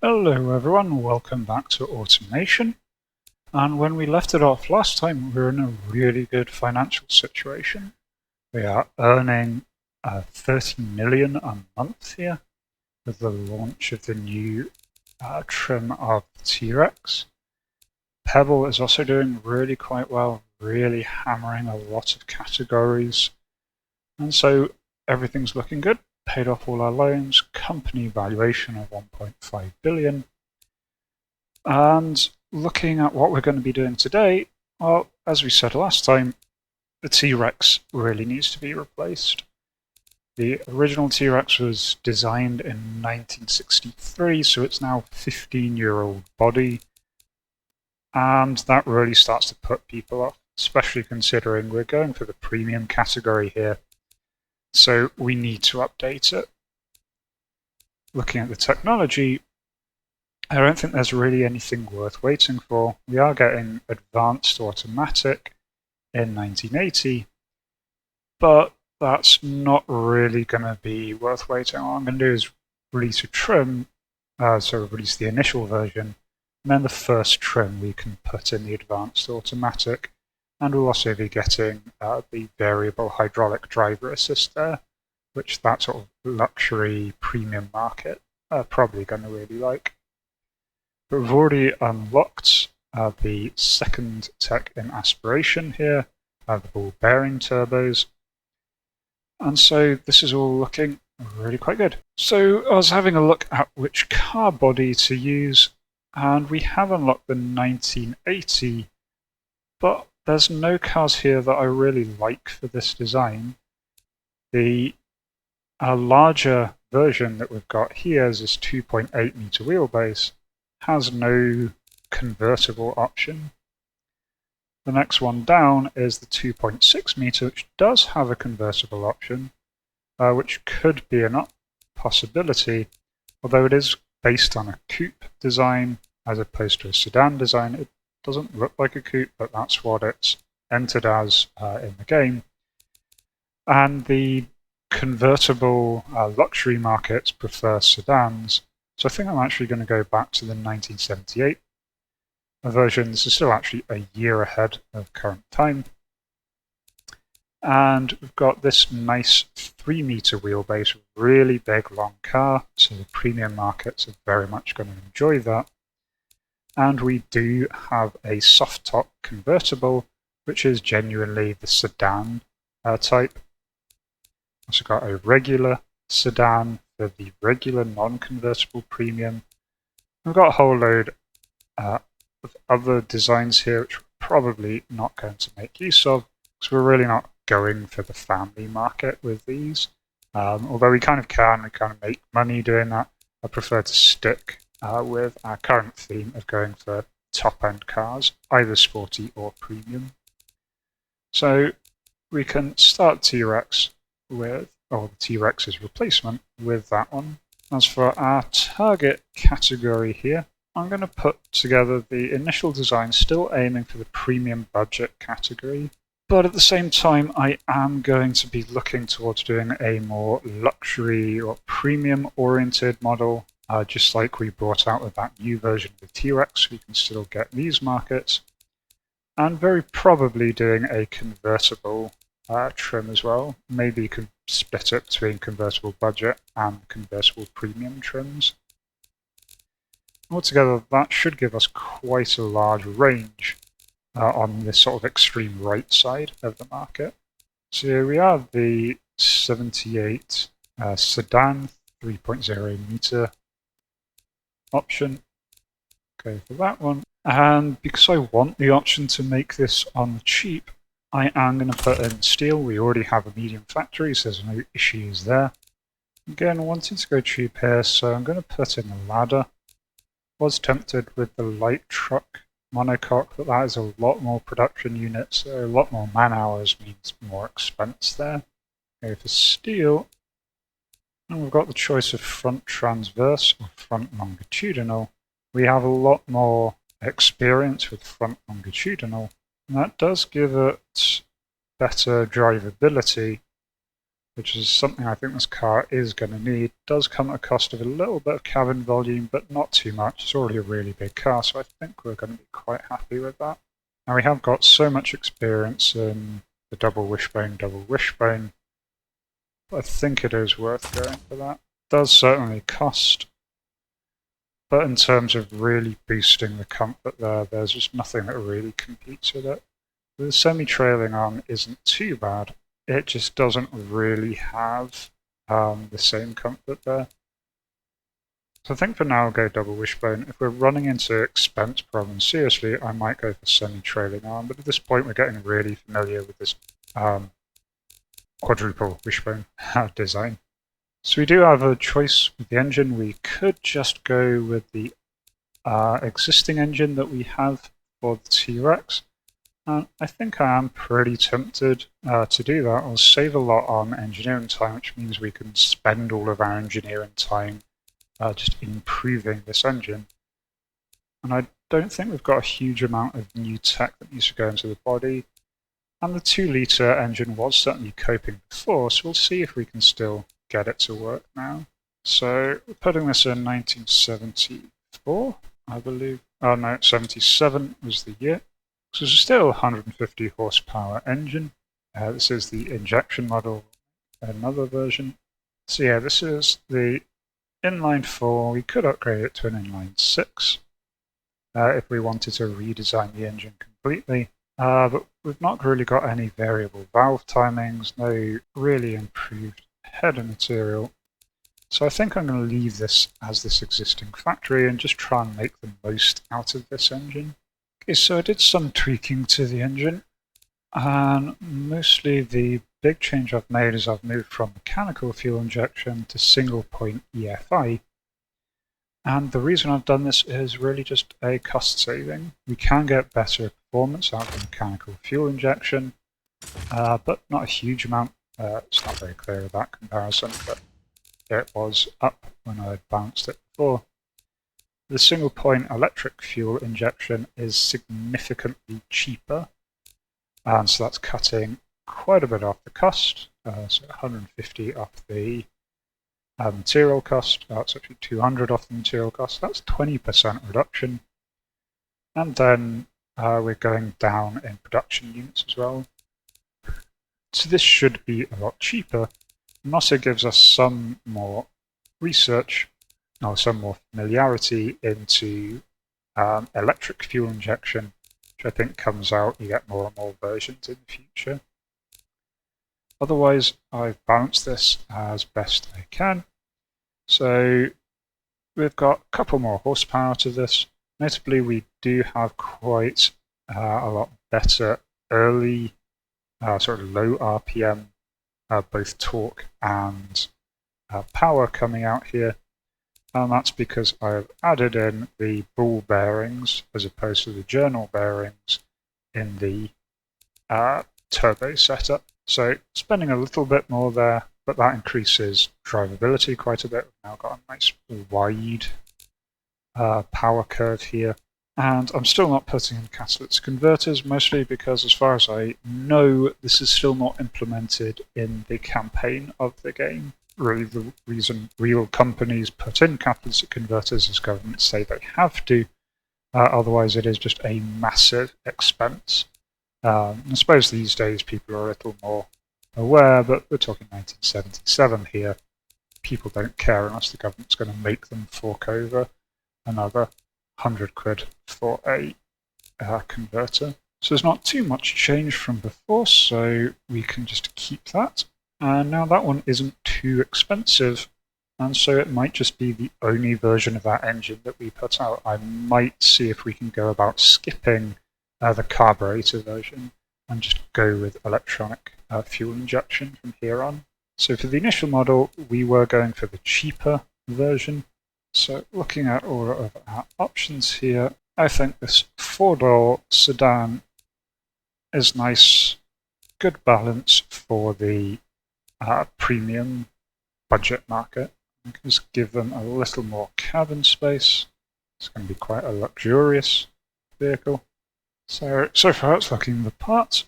Hello everyone, welcome back to Automation. And when we left it off last time, we were in a really good financial situation. We are earning 30 million a month here with the launch of the new trim of the T-Rex. Pebble is also doing really quite well, really hammering a lot of categories. And so everything's looking good. Paid off all our loans, company valuation of 1.5 billion. And looking at what we're going to be doing today, well, as we said last time, the T-Rex really needs to be replaced. The original T-Rex was designed in 1963, so it's now a 15-year-old body. And that really starts to put people off, especially considering we're going for the premium category here. So we need to update it. Looking at the technology, I don't think there's really anything worth waiting for. We are getting advanced automatic in 1980, but that's not really going to be worth waiting on. What I'm going to do is release a trim, so release the initial version, and then the first trim we can put in the advanced automatic. And we'll also be getting the variable hydraulic driver assist there, which that sort of luxury premium market are probably going to really like. But we've already unlocked the second tech in aspiration here, the ball bearing turbos. And so this is all looking really quite good. So I was having a look at which car body to use, and we have unlocked the 1980, but there's no cars here that I really like for this design. The larger version that we've got here is this 2.8 meter wheelbase, has no convertible option. The next one down is the 2.6 meter, which does have a convertible option, which could be a possibility, although it is based on a coupe design as opposed to a sedan design. It doesn't look like a coupe, but that's what it's entered as in the game. And the convertible luxury markets prefer sedans, so I think I'm actually going to go back to the 1978 version. This is still actually a year ahead of current time. And we've got this nice 3 meter wheelbase, really big long car, so the premium markets are very much going to enjoy that. And we do have a soft top convertible, which is genuinely the sedan type. Also got a regular sedan for the regular non-convertible premium. We've got a whole load of other designs here, which we're probably not going to make use of, because we're really not going for the family market with these. Although we kind of make money doing that. I prefer to stick with our current theme of going for top-end cars, either sporty or premium. So we can start T-Rex with, or the T-Rex's replacement with that one. As for our target category here, I'm going to put together the initial design, still aiming for the premium budget category. But at the same time, I am going to be looking towards doing a more luxury or premium-oriented model. Just like we brought out with that new version of the T-Rex, we can still get these markets. And very probably doing a convertible trim as well. Maybe you can split it between convertible budget and convertible premium trims. Altogether, that should give us quite a large range on this sort of extreme right side of the market. So here we have the 78 sedan 3.0 meter option. Go for that one. And because I want the option to make this on the cheap, I am going to put in steel. We already have a medium factory, so there's no issues there. Again, wanting to go cheap here, so I'm going to put in a ladder. Was tempted with the light truck monocoque, but that is a lot more production units, so a lot more man hours means more expense there. Go for steel. And we've got the choice of front transverse or front longitudinal. We have a lot more experience with front longitudinal, and that does give it better drivability, which is something I think this car is going to need. It does come at a cost of a little bit of cabin volume, but not too much. It's already a really big car, so I think we're going to be quite happy with that. Now we have got so much experience in the double wishbone, but I think it is worth going for that. It does certainly cost, but in terms of really boosting the comfort there, there's just nothing that really competes with it. The semi-trailing arm isn't too bad. It just doesn't really have the same comfort there. So I think for now I'll go double wishbone. If we're running into expense problems seriously, I might go for semi-trailing arm, but at this point we're getting really familiar with this quadruple wishbone design. So we do have a choice with the engine. We could just go with the existing engine that we have for the T-Rex. And I think I am pretty tempted to do that. I'll save a lot on engineering time, which means we can spend all of our engineering time just improving this engine. And I don't think we've got a huge amount of new tech that needs to go into the body. And the 2-litre engine was certainly coping before, so we'll see if we can still get it to work now. So we're putting this in 1974, I believe. Oh no, 77 was the year. So it's still a 150 horsepower engine. This is the injection model, another version. So yeah, this is the inline 4. We could upgrade it to an inline 6 if we wanted to redesign the engine completely. But we've not really got any variable valve timings, no really improved header material. So I think I'm going to leave this as this existing factory and just try and make the most out of this engine. Okay, so I did some tweaking to the engine, and mostly the big change I've made is I've moved from mechanical fuel injection to single point EFI. And the reason I've done this is really just a cost saving. We can get better performance out of mechanical fuel injection, but not a huge amount. It's not very clear of that comparison, but it was up when I had balanced it before. The single point electric fuel injection is significantly cheaper, and so that's cutting quite a bit off the cost. So 150 off the material cost. It's actually 200 off the material cost. That's 20% reduction. And then we're going down in production units as well. So this should be a lot cheaper. And also gives us some more research, or some more familiarity into electric fuel injection, which I think comes out, you get more and more versions in the future. Otherwise, I've balanced this as best I can. So we've got a couple more horsepower to this. Notably, we do have quite a lot better early, sort of low RPM, both torque and power coming out here. And that's because I've added in the ball bearings as opposed to the journal bearings in the turbo setup. So spending a little bit more there, but that increases drivability quite a bit. We've now got a nice wide power curve here. And I'm still not putting in catalytic converters, mostly because as far as I know, this is still not implemented in the campaign of the game. Really, the reason real companies put in catalytic converters is governments say they have to. Otherwise, it is just a massive expense. I suppose these days people are a little more aware, but we're talking 1977 here. People don't care unless the government's going to make them fork over another 100 quid for a converter. So there's not too much change from before, so we can just keep that. And now that one isn't too expensive, and so it might just be the only version of that engine that we put out. I might see if we can go about skipping the carburetor version and just go with electronic fuel injection from here on. So for the initial model, we were going for the cheaper version. So looking at all of our options here, I think this 4-door sedan is nice, good balance for the premium budget market. I can just give them a little more cabin space. It's going to be quite a luxurious vehicle. So far it's looking the part.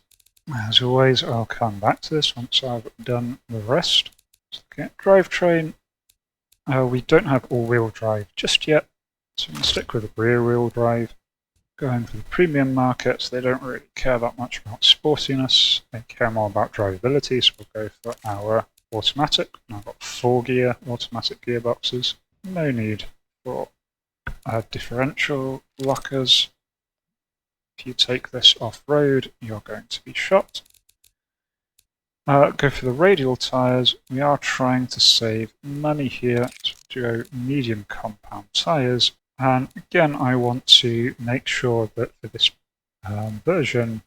As always, I'll come back to this once I've done the rest. So looking at drivetrain, we don't have all-wheel drive just yet, so we'll stick with rear-wheel drive. Going for the premium markets, they don't really care that much about sportiness, they care more about drivability, so we'll go for our automatic. Now I've got 4-gear automatic gearboxes. No need for differential lockers. If you take this off-road, you're going to be shot. Go for the radial tyres. We are trying to save money here, so we'll go medium compound tyres. And again, I want to make sure that for this version,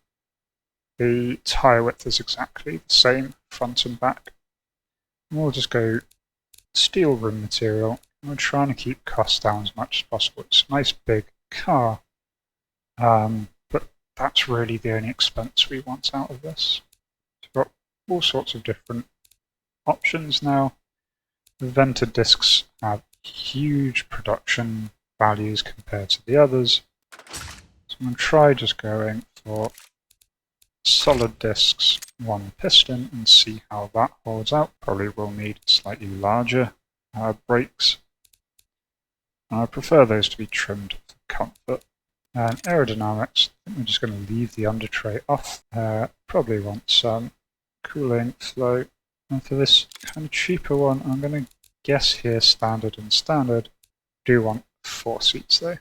the tyre width is exactly the same front and back. And we'll just go steel rim material. We're trying to keep costs down as much as possible. It's a nice big car, but that's really the only expense we want out of this. So we've got all sorts of different options now. The vented discs have huge production values compared to the others. So I'm going to try just going for solid discs, 1 piston, and see how that holds out. Probably will need slightly larger brakes. I prefer those to be trimmed for comfort. And aerodynamics, I think we're just going to leave the under tray off. Probably want some cooling flow. And for this kind of cheaper one, I'm going to guess here standard and standard. Do want 4 seats though.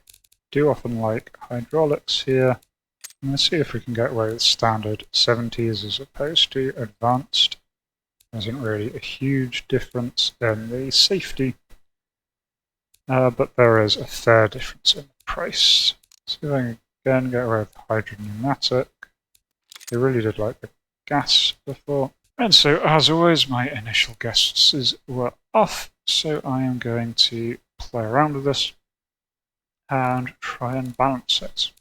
Do often like hydraulics here. And let's see if we can get away with standard 70s as opposed to advanced. There isn't really a huge difference in the safety, but there is a fair difference in the price. So if I can again get away with hydropneumatic. They really did like the gas before. And so as always, my initial guesses were off, so I am going to play around with this and try and balance it.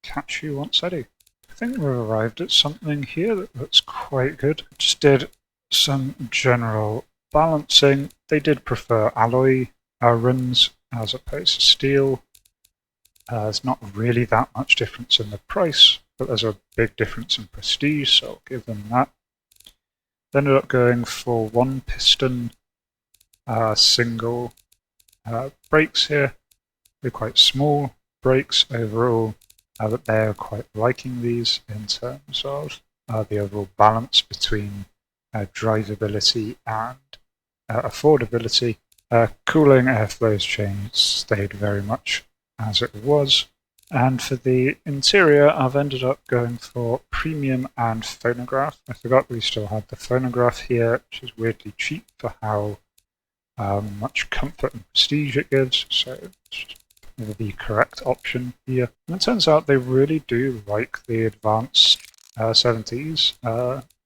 Catch you once I do. I think we've arrived at something here that looks quite good. Just did some general balancing. They did prefer alloy rims as opposed to steel. There's not really that much difference in the price, but there's a big difference in prestige, so I'll give them that. Ended up going for 1 piston single brakes here. They're quite small brakes overall, but they're quite liking these in terms of the overall balance between drivability and affordability. Cooling airflows changed, stayed very much as it was. And for the interior, I've ended up going for premium and phonograph. I forgot we still had the phonograph here, which is weirdly cheap for how much comfort and prestige it gives, so it's the correct option here. And it turns out they really do like the advanced 70s.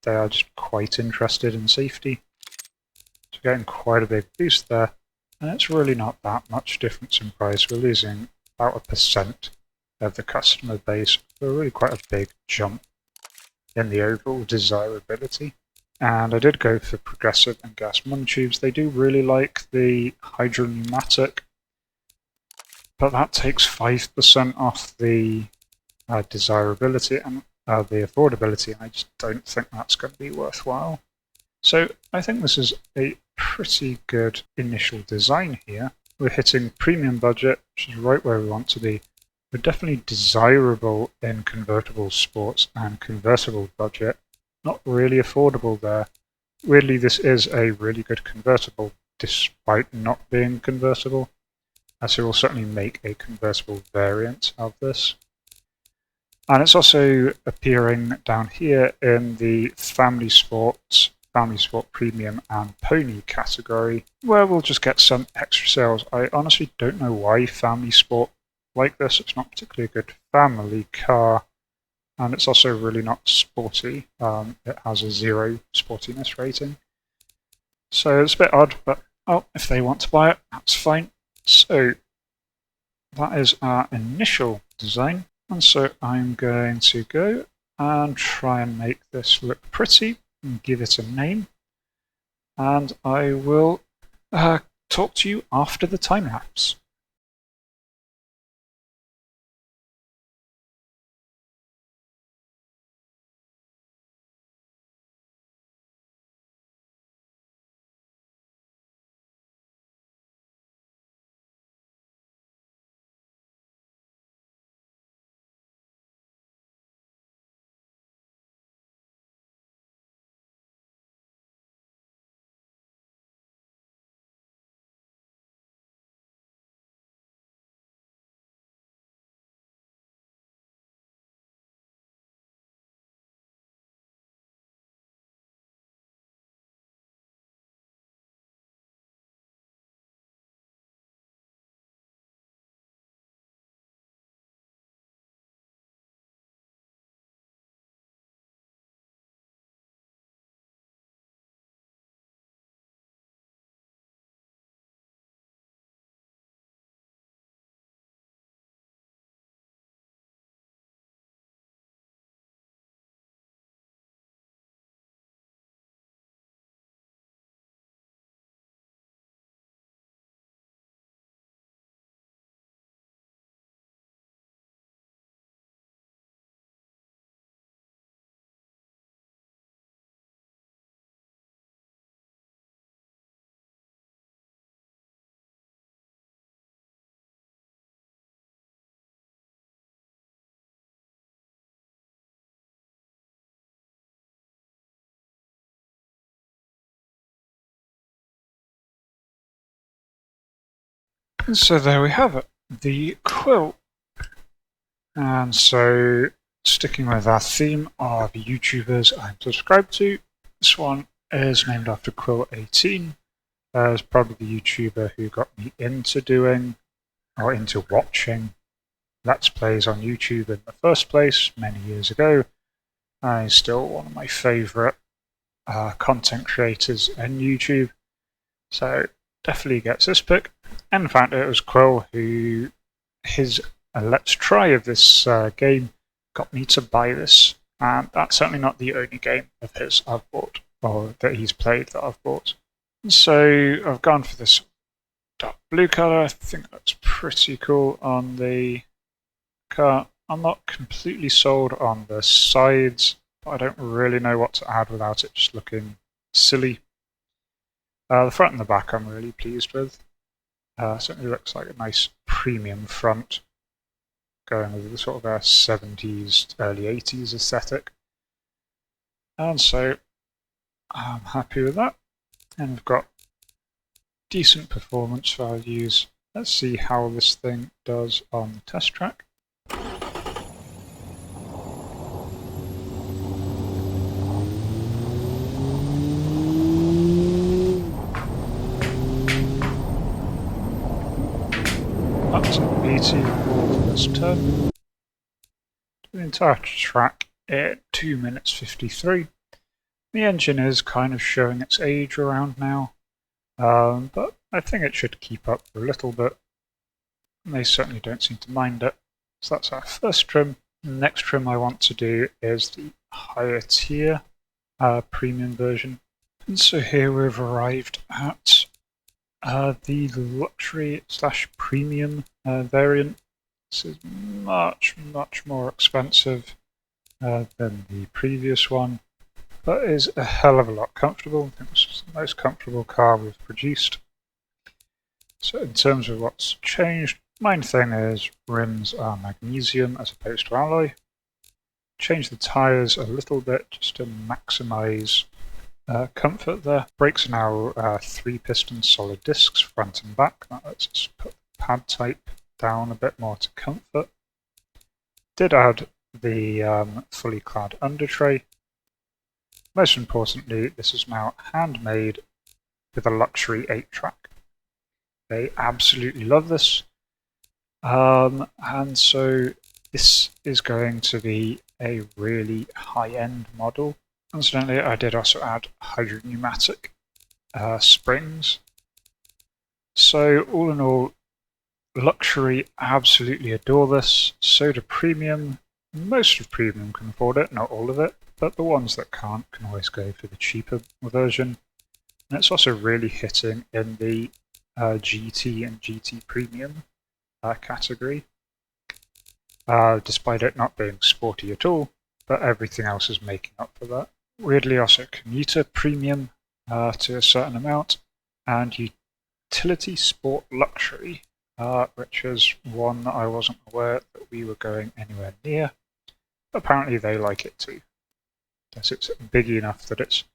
They are just quite interested in safety. So getting quite a big boost there, and it's really not that much difference in price. We're losing about 1% of the customer base, so really quite a big jump in the overall desirability. And I did go for progressive and gas monotubes. They do really like the hydropneumatic, but that takes 5% off the desirability and the affordability, and I just don't think that's going to be worthwhile. So I think this is a pretty good initial design here. We're hitting premium budget, which is right where we want to be. We're definitely desirable in convertible sports and convertible budget. Not really affordable there. Weirdly, this is a really good convertible, despite not being convertible. So we'll certainly make a convertible variant of this. And it's also appearing down here in the Family Sport Premium and Pony category, where we'll just get some extra sales. I honestly don't know why Family Sport like this. It's not particularly a good family car, and it's also really not sporty. It has a 0 sportiness rating. So it's a bit odd, but oh, if they want to buy it, that's fine. So that is our initial design. And so I'm going to go and try and make this look pretty and give it a name. And I will talk to you after the time lapse. And so there we have it, the Quill. And so, sticking with our theme of YouTubers I'm subscribed to, this one is named after Quill.18. Is probably the YouTuber who got me into doing, or into watching, Let's Plays on YouTube in the first place, many years ago. He's still one of my favourite content creators on YouTube. So, definitely gets this pick. And in fact, it was Quill who, his Let's Try of this game got me to buy this. And that's certainly not the only game of his I've bought, or that he's played that I've bought. So I've gone for this dark blue colour. I think that's pretty cool on the car. I'm not completely sold on the sides, but I don't really know what to add without it just looking silly. The front and the back I'm really pleased with. Certainly looks like a nice premium front, going with the sort of a 70s, early 80s aesthetic. And so I'm happy with that. And we've got decent performance values. Let's see how this thing does on the test track. Up to 80 for this turn. The entire track at 2 minutes 53. The engine is kind of showing its age around now, but I think it should keep up for a little bit. And they certainly don't seem to mind it. So that's our first trim. The next trim I want to do is the higher tier premium version. And so here we've arrived at the luxury / premium variant. This is much more expensive than the previous one, but is a hell of a lot comfortable. I think this is the most comfortable car we've produced. So in terms of what's changed, main thing is rims are magnesium as opposed to alloy. Change the tyres a little bit just to maximise comfort there. Brakes are now 3-piston solid discs front and back. That lets us put the pad type down a bit more to comfort. Did add the fully clad under tray. Most importantly, this is now handmade with a luxury 8-track. They absolutely love this. And so this is going to be a really high-end model. Incidentally, I did also add hydropneumatic springs. So all in all, luxury absolutely adore this. So do premium. Most of premium can afford it, not all of it, but the ones that can't can always go for the cheaper version. And it's also really hitting in the GT and GT premium category, despite it not being sporty at all, but everything else is making up for that. Weirdly, also commuter premium to a certain amount, and utility sport luxury, which is one that I wasn't aware that we were going anywhere near. Apparently they like it too. Yes, it's big enough that it's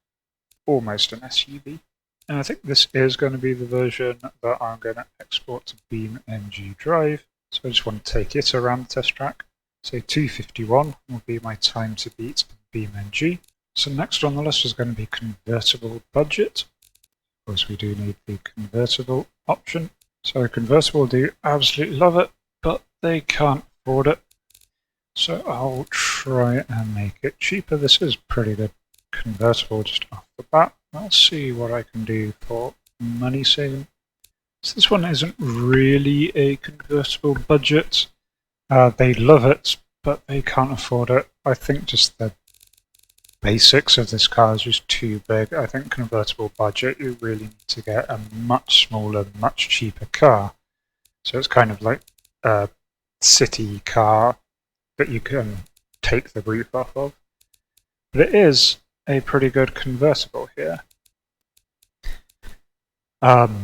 almost an SUV. And I think this is going to be the version that I'm going to export to BeamNG Drive. So I just want to take it around the test track. So 2:51 will be my time to beat BeamNG. So next on the list is going to be convertible budget. Of course, we do need the convertible option. So convertible do absolutely love it, but they can't afford it. So I'll try and make it cheaper. This is pretty good convertible just off the bat. I'll see what I can do for money saving. So this one isn't really a convertible budget. They love it, but they can't afford it. I think just the basics of this car is just too big. I think convertible budget, you really need to get a much smaller, much cheaper car. So it's kind of like a city car that you can take the roof off of. But it is a pretty good convertible here.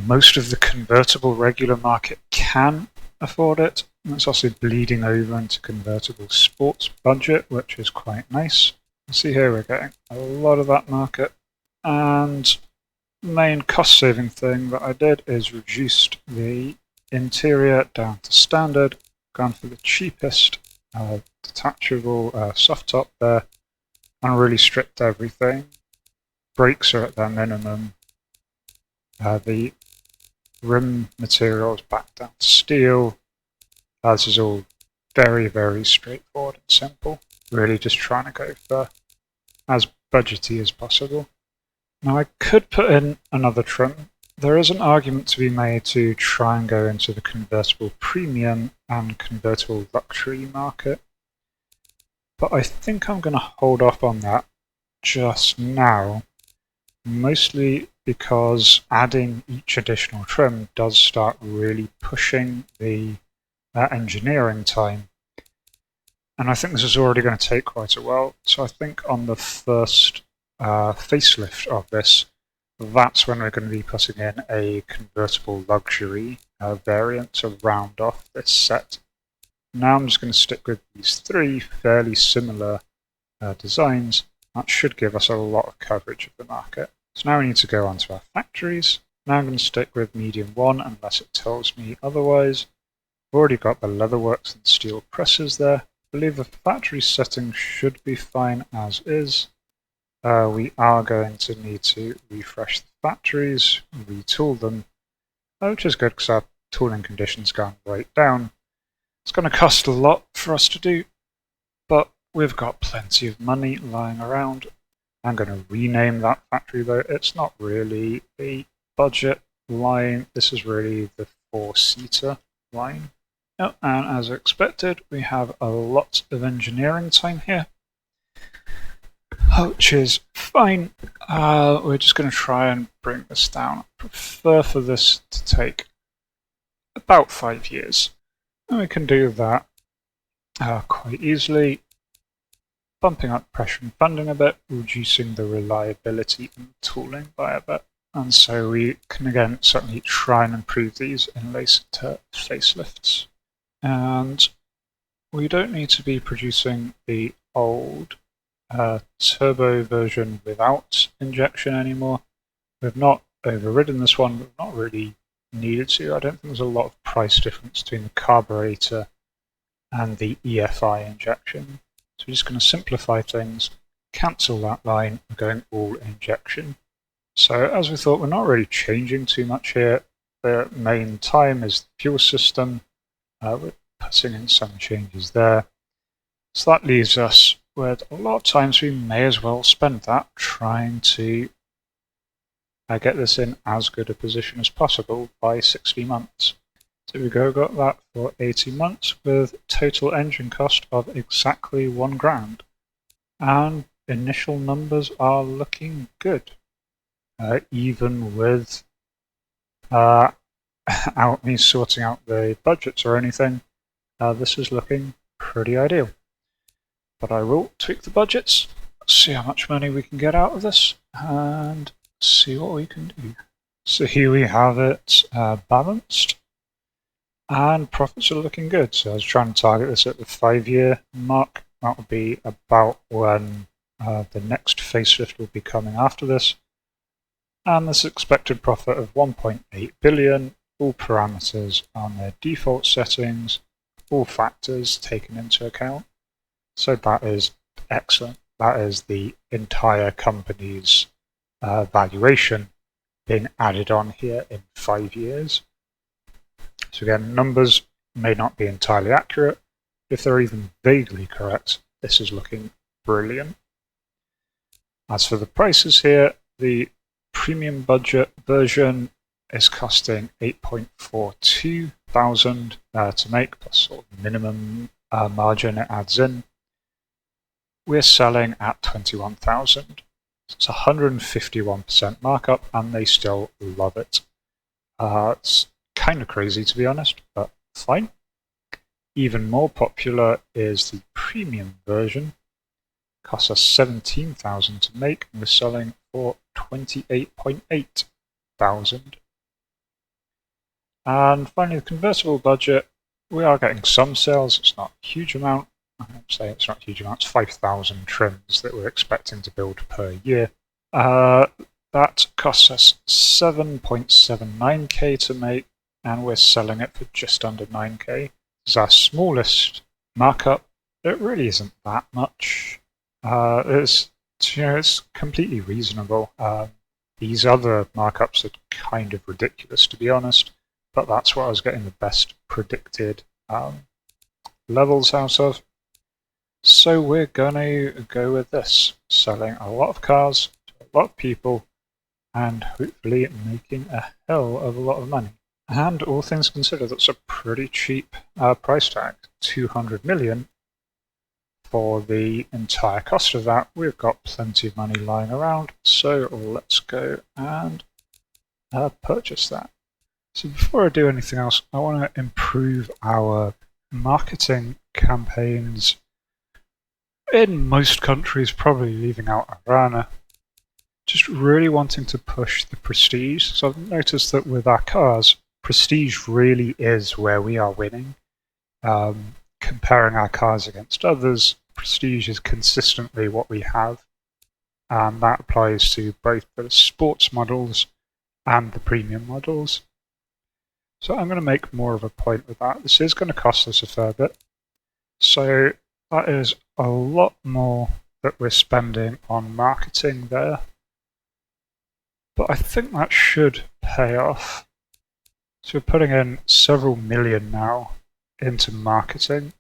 Most of the convertible regular market can afford it. And it's also bleeding over into convertible sports budget, which is quite nice. See here we're getting a lot of that market. And the main cost saving thing that I did is reduced the interior down to standard, gone for the cheapest detachable soft top there, and really stripped everything. Brakes are at their minimum. The rim material is back down to steel. This is all very, very straightforward and simple. Really just trying to go for as budgety as possible. Now I could put in another trim. There is an argument to be made to try and go into the convertible premium and convertible luxury market, but I think I'm going to hold off on that just now, mostly because adding each additional trim does start really pushing the engineering time. And I think this is already going to take quite a while. So I think on the first facelift of this, that's when we're going to be putting in a convertible luxury variant to round off this set. Now I'm just going to stick with these three fairly similar designs. That should give us a lot of coverage of the market. So now we need to go on to our factories. Now I'm going to stick with medium 1 unless it tells me otherwise. We've already got the leatherworks and steel presses there. I believe the factory settings should be fine as is. We are going to need to refresh the factories, retool them, which is good because our tooling conditions gone right down. It's going to cost a lot for us to do, but we've got plenty of money lying around. I'm going to rename that factory though. It's not really a budget line. This is really the 4-seater line. Oh, and as expected, we have a lot of engineering time here, which is fine. We're just going to try and bring this down. I prefer for this to take about 5 years. And we can do that quite easily, bumping up pressure and funding a bit, reducing the reliability and tooling by a bit. And so we can again certainly try and improve these in later facelifts. And we don't need to be producing the old turbo version without injection anymore. We've not overridden this one, we've not really needed to. I don't think there's a lot of price difference between the carburetor and the EFI injection. So we're just going to simplify things, cancel that line, we're going all injection. So as we thought, we're not really changing too much here. The main time is the fuel system. We're putting in some changes there. So that leaves us with a lot of times we may as well spend that trying to get this in as good a position as possible by 60 months. So we got that for 80 months with total engine cost of exactly £1,000. And initial numbers are looking good. Even with out me sorting out the budgets or anything, this is looking pretty ideal. But I will tweak the budgets, see how much money we can get out of this, and see what we can do. So here we have it balanced, and profits are looking good. So I was trying to target this at the 5-year mark. That will be about when the next facelift will be coming after this. And this expected profit of 1.8 billion, all parameters on their default settings, all factors taken into account. So that is excellent. That is the entire company's valuation being added on here in 5 years. So again, numbers may not be entirely accurate. If they're even vaguely correct, this is looking brilliant. As for the prices here, the premium budget version is costing 8.42 thousand to make, plus sort of minimum margin it adds in. We're selling at 21,000. It's 151% markup, and they still love it. It's kind of crazy, to be honest, but fine. Even more popular is the premium version. Costs us 17,000 to make, and we're selling for 28.8 thousand. And finally, the convertible budget. We are getting some sales. It's not a huge amount. I don't say it's not a huge amount. It's 5,000 trims that we're expecting to build per year. That costs us 7.79k to make, and we're selling it for just under 9k. It's our smallest markup. It really isn't that much. It's completely reasonable. These other markups are kind of ridiculous, to be honest, but that's what I was getting the best predicted levels out of. So we're gonna go with this, selling a lot of cars to a lot of people and hopefully making a hell of a lot of money. And all things considered, that's a pretty cheap price tag, 200 million. For the entire cost of that, we've got plenty of money lying around, so let's go and purchase that. So before I do anything else, I want to improve our marketing campaigns in most countries, probably leaving out Iran. Just really wanting to push the prestige. So I've noticed that with our cars, prestige really is where we are winning. Comparing our cars against others, prestige is consistently what we have, and that applies to both the sports models and the premium models. So I'm going to make more of a point with that. This is going to cost us a fair bit, so that is a lot more that we're spending on marketing there, but I think that should pay off. So we're putting in several million now into marketing,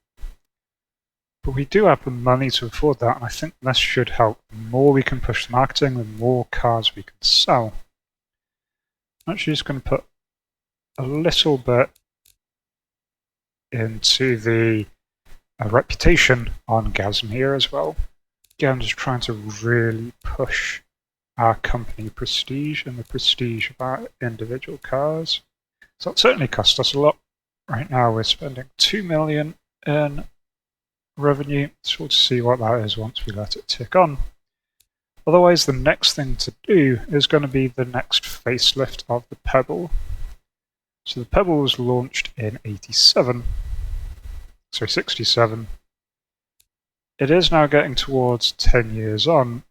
but we do have the money to afford that, and I think this should help. The more we can push the marketing, the more cars we can sell. I'm actually just going to put a little bit into the reputation on GASM here as well. Again, I'm just trying to really push our company prestige and the prestige of our individual cars. So it certainly cost us a lot. Right now we're spending 2 million in revenue, so we'll see what that is once we let it tick on. Otherwise, the next thing to do is going to be the next facelift of the Pebble. So the Pebble was launched in 67. It is now getting towards 10 years on,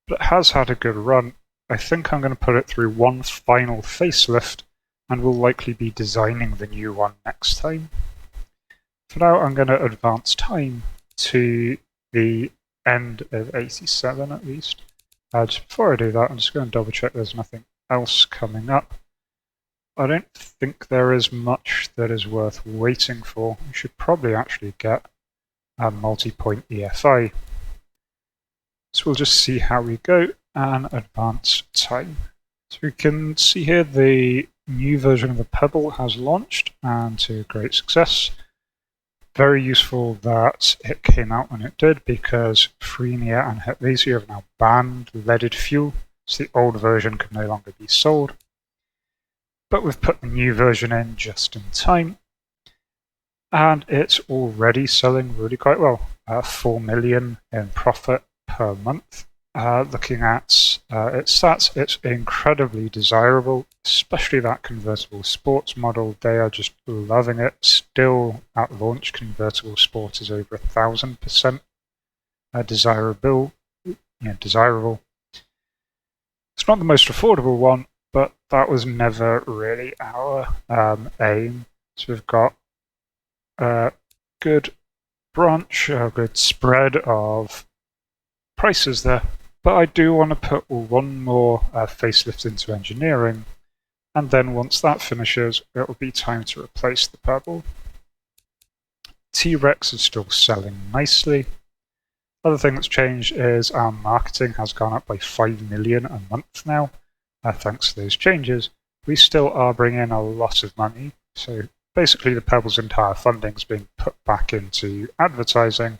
but it has had a good run. I think I'm going to put it through one final facelift, and we'll likely be designing the new one next time. For now, I'm going to advance time to the end of 87 at least. Just before I do that, I'm just going to double check there's nothing else coming up. I don't think there is much that is worth waiting for. We should probably actually get a multi-point EFI. So we'll just see how we go and advance time. So we can see here the new version of the Pebble has launched, and to great success. Very useful that it came out when it did, because Frenia and Helvetia have now banned leaded fuel, so the old version can no longer be sold. But we've put the new version in just in time, and it's already selling really quite well. 4 million in profit per month. Looking at its stats, it's incredibly desirable, especially that convertible sports model. They are just loving it. Still at launch, convertible sport is over 1,000% desirable. Desirable. It's not the most affordable one, but that was never really our aim. So we've got a good branch, a good spread of prices there. But I do want to put one more facelift into engineering, and then once that finishes, it will be time to replace the Pebble. T-Rex is still selling nicely. Other thing that's changed is our marketing has gone up by 5 million a month now, thanks to those changes. We still are bringing in a lot of money, so basically the Pebble's entire funding is being put back into advertising.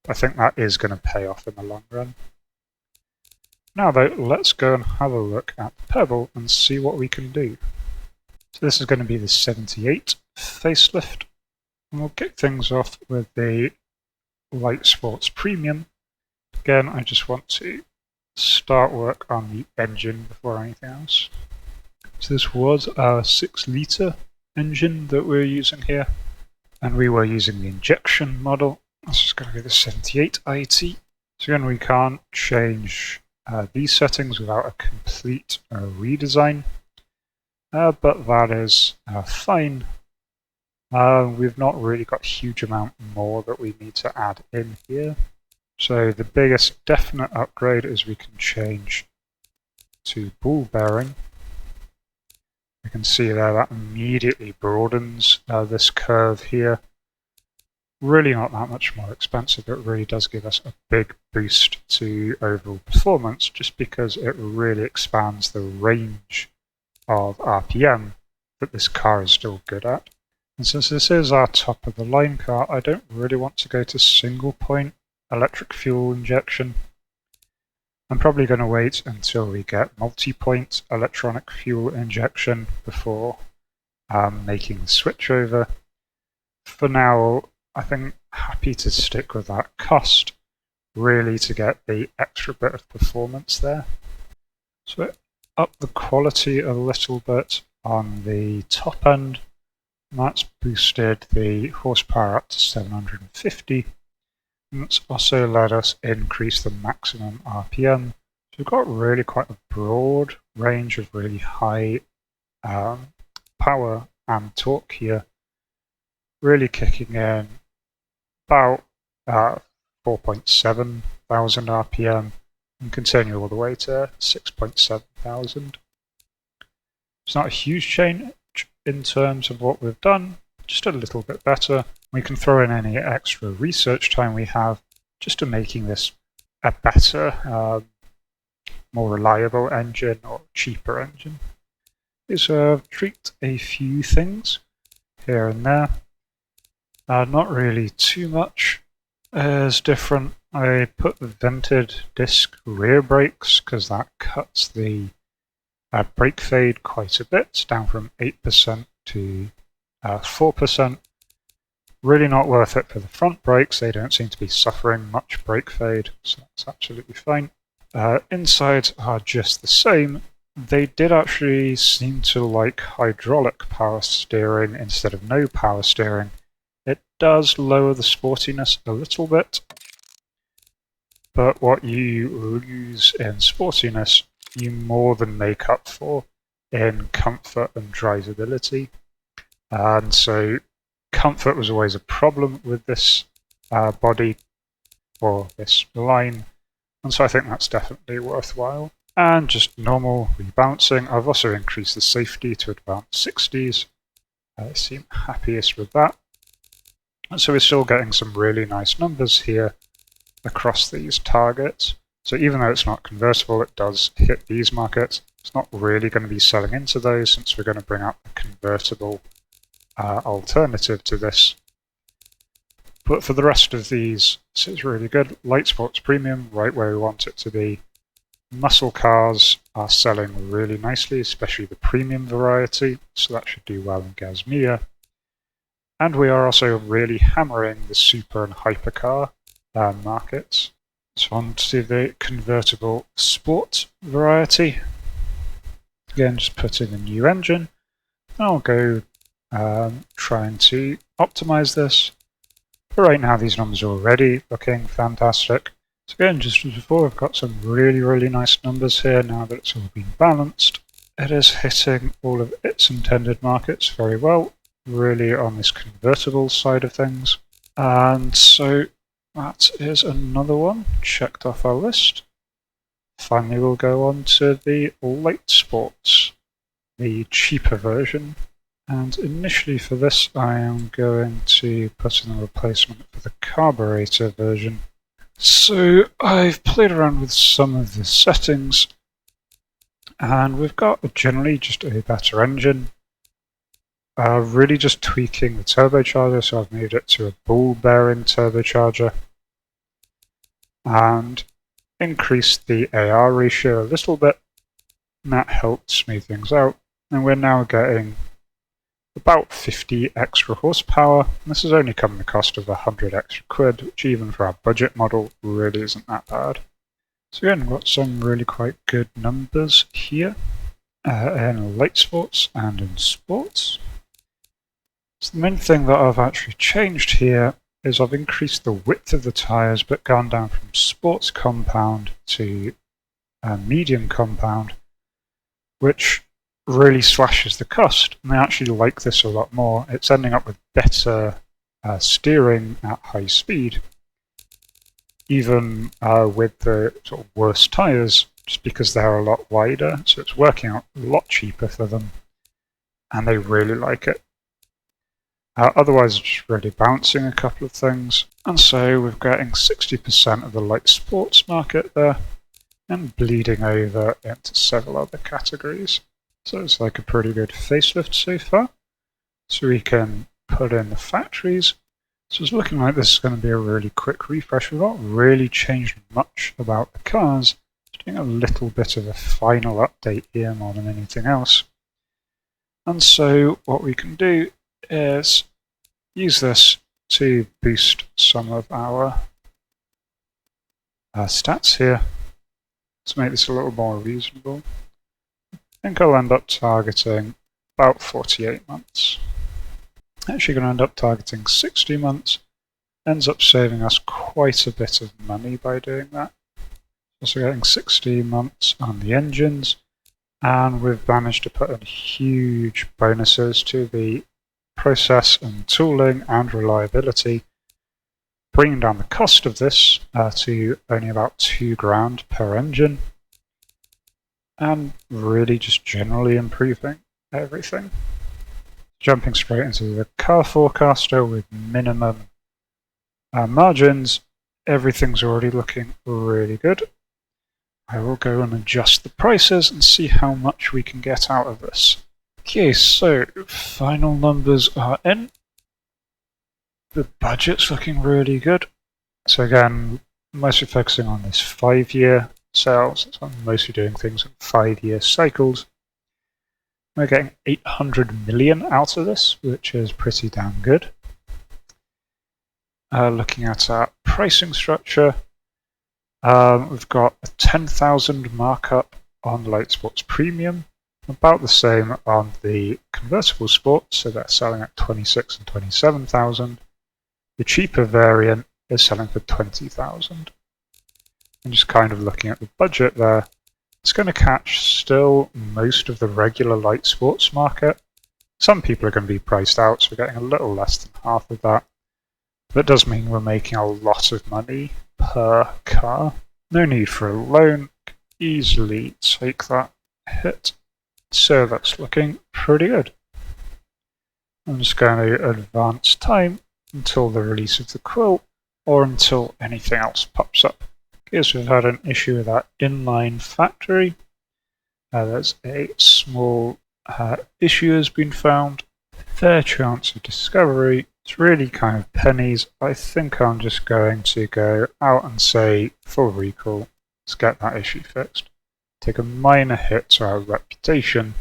I think that is going to pay off in the long run. Now though, let's go and have a look at the Pebble and see what we can do. So this is going to be the 78 facelift, and we'll kick things off with the Light Sports Premium. Again, I just want to start work on the engine before anything else. So this was our 6-litre engine that we're using here, and we were using the injection model. This is going to be the 78 IT. So again, we can't change these settings without a complete redesign. but that is fine. We've not really got a huge amount more that we need to add in here. So the biggest definite upgrade is we can change to ball bearing. You can see there that immediately broadens this curve here. Really not that much more expensive. It really does give us a big boost to overall performance just because it really expands the range of RPM that this car is still good at. And since this is our top of the line car, I don't really want to go to single point electric fuel injection. I'm probably going to wait until we get multi-point electronic fuel injection before making the switch over. For now, I think happy to stick with that cost, really, to get the extra bit of performance there. So up the quality a little bit on the top end. That's boosted the horsepower up to 750. And it's also let us increase the maximum RPM. So we've got really quite a broad range of really high power and torque here, really kicking in about 4.7 thousand RPM and continue all the way to 6.7 thousand. It's not a huge change in terms of what we've done, just a little bit better. We can throw in any extra research time we have just to making this a better, more reliable engine or cheaper engine. So I've tweaked a few things here and there. Not really too much is different. I put the vented disc rear brakes because that cuts the brake fade quite a bit, down from 8% to 4%. Really not worth it for the front brakes. They don't seem to be suffering much brake fade, so that's absolutely fine. Insides are just the same. They did actually seem to like hydraulic power steering instead of no power steering. It does lower the sportiness a little bit, but what you lose in sportiness, you more than make up for in comfort and drivability. And so comfort was always a problem with this body or this line, and so I think that's definitely worthwhile. And just normal rebouncing. I've also increased the safety to advanced 60s. I seem happiest with that. And so we're still getting some really nice numbers here across these targets. So even though it's not convertible, it does hit these markets. It's not really going to be selling into those since we're going to bring out the convertible alternative to this. But for the rest of these, this is really good. Light Sports Premium, right where we want it to be. Muscle cars are selling really nicely, especially the premium variety, so that should do well in Gazmia. And we are also really hammering the super and hypercar markets. So on to the convertible sport variety. Again, just put in a new engine. I'll go trying to optimize this. But right now these numbers are already looking fantastic. So again, just as before, we've got some really nice numbers here now that it's all been balanced. It is hitting all of its intended markets very well, really on this convertible side of things. And so that is another one checked off our list. Finally, we'll go on to the light sports, the cheaper version. And initially for this, I am going to put in a replacement for the carburetor version. So I've played around with some of the settings, and we've got generally just a better engine. Really just tweaking the turbocharger, so I've moved it to a ball bearing turbocharger and increased the AR ratio a little bit, and that helped smooth things out. And we're now getting about 50 extra horsepower. This has only come at the cost of 100 extra quid, which even for our budget model really isn't that bad. So again, we've got some really quite good numbers here in light sports and in sports. So the main thing that I've actually changed here is I've increased the width of the tyres but gone down from sports compound to medium compound, which really slashes the cost, and they actually like this a lot more. It's ending up with better steering at high speed, even with the sort of worse tyres, just because they're a lot wider, so it's working out a lot cheaper for them, and they really like it. Otherwise, it's just really balancing a couple of things, and so we're getting 60% of the light sports market there, and bleeding over into several other categories. So it's like a pretty good facelift so far. So we can put in the factories. So it's looking like this is going to be a really quick refresh. We've not really changed much about the cars. Just doing a little bit of a final update here more than anything else. And so what we can do is use this to boost some of our stats here to make this a little more reasonable. I think I'll end up targeting about 48 months. Actually going to end up targeting 60 months. Ends up saving us quite a bit of money by doing that. Also getting 60 months on the engines, and we've managed to put in huge bonuses to the process and tooling and reliability, bringing down the cost of this to only about $2,000 per engine, and really just generally improving everything. Jumping straight into the car forecaster with minimum margins, everything's already looking really good. I will go and adjust the prices and see how much we can get out of this. Okay, so final numbers are in. The budget's looking really good. So again, mostly focusing on this 5-year sales. So I'm mostly doing things in 5-year cycles. We're getting 800 million out of this, which is pretty damn good. Looking at our pricing structure, we've got a 10,000 markup on Light Sports Premium, about the same on the Convertible Sports, so they're selling at 26 and 27,000. The cheaper variant is selling for 20,000. I'm just kind of looking at the budget there. It's going to catch still most of the regular light sports market. Some people are going to be priced out, so we're getting a little less than half of that. But it does mean we're making a lot of money per car. No need for a loan. Easily take that hit. So that's looking pretty good. I'm just going to advance time until the release of the Quill, or until anything else pops up. Because we've had an issue with that inline factory. There's a small issue has been found. Fair chance of discovery. It's really kind of pennies. I think I'm just going to go out and say full recall. Let's get that issue fixed. Take a minor hit to our reputation,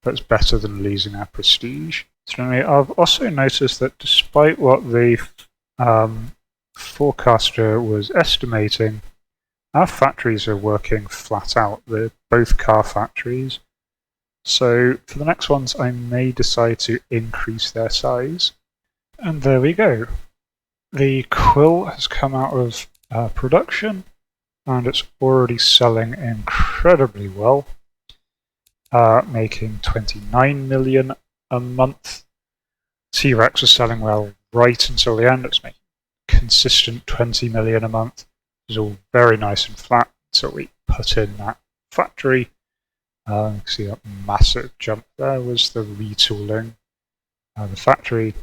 but it's better than losing our prestige. Certainly, I've also noticed that despite what the forecaster was estimating, our factories are working flat out. They're both car factories. So for the next ones, I may decide to increase their size. And there we go. The Quill has come out of production, and it's already selling incredibly well, making 29 million a month. T-Rex was selling well right until the end. It's making consistent 20 million a month. It was all very nice and flat until we put in that factory. You can see that massive jump there was the retooling. The factory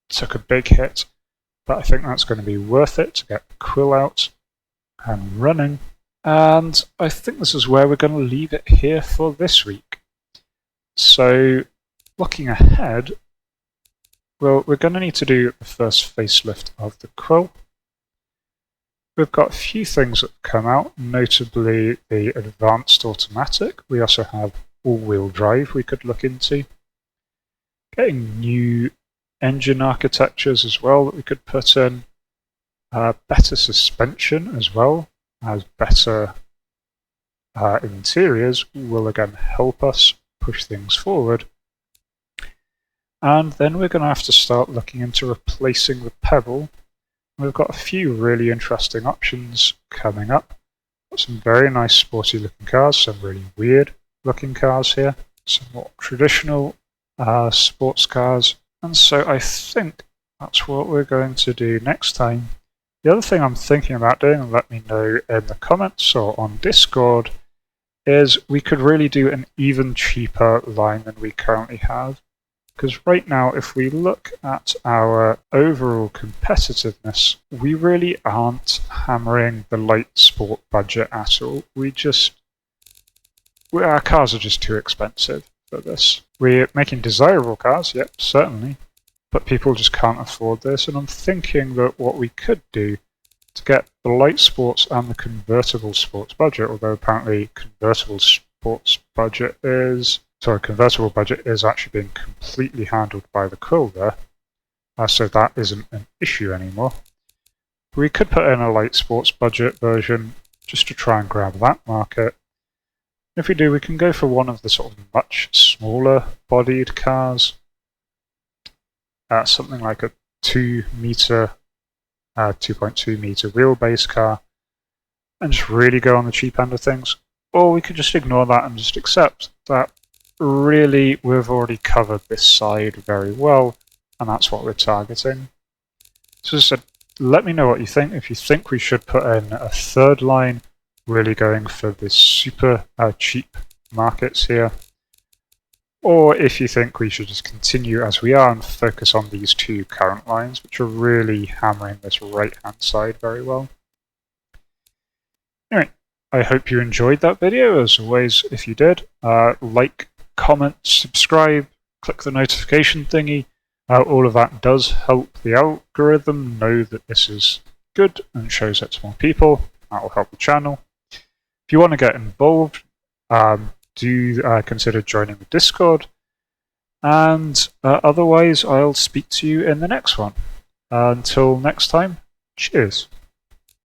took a big hit, but I think that's going to be worth it to get the Quill out and running. And I think this is where we're going to leave it here for this week. So looking ahead, well, we're going to need to do the first facelift of the Quill. We've got a few things that have come out, notably the advanced automatic. We also have all-wheel drive we could look into. Getting new engine architectures as well that we could put in. Better suspension as well as better interiors will again help us push things forward. And then we're going to have to start looking into replacing the Pebble. We've got a few really interesting options coming up. Got some very nice sporty looking cars, some really weird looking cars here. some more traditional sports cars. And so I think that's what we're going to do next time. The other thing I'm thinking about doing, and let me know in the comments or on Discord, is we could really do an even cheaper line than we currently have. Because right now, if we look at our overall competitiveness, we really aren't hammering the light sport budget at all. Our cars are just too expensive for this. We're making desirable cars, yep, certainly, but people just can't afford this. And I'm thinking that what we could do to get the light sports and the convertible sports budget, although apparently convertible budget is actually being completely handled by the Quill there, so that isn't an issue anymore. We could put in a light sports budget version just to try and grab that market. If we do, we can go for one of the sort of much smaller bodied cars, something like a 2.2 meter wheelbase car, and just really go on the cheap end of things. Or we could just ignore that and just accept that really we've already covered this side very well, and that's what we're targeting. So as I said, let me know what you think. If you think we should put in a third line, really going for the super cheap markets here, or if you think we should just continue as we are and focus on these two current lines, which are really hammering this right-hand side very well. Anyway, I hope you enjoyed that video. As always, if you did, like, comment, subscribe, click the notification thingy. All of that does help the algorithm know that this is good and shows it to more people. That will help the channel. If you want to get involved, do consider joining the Discord. And otherwise, I'll speak to you in the next one. Until next time, cheers.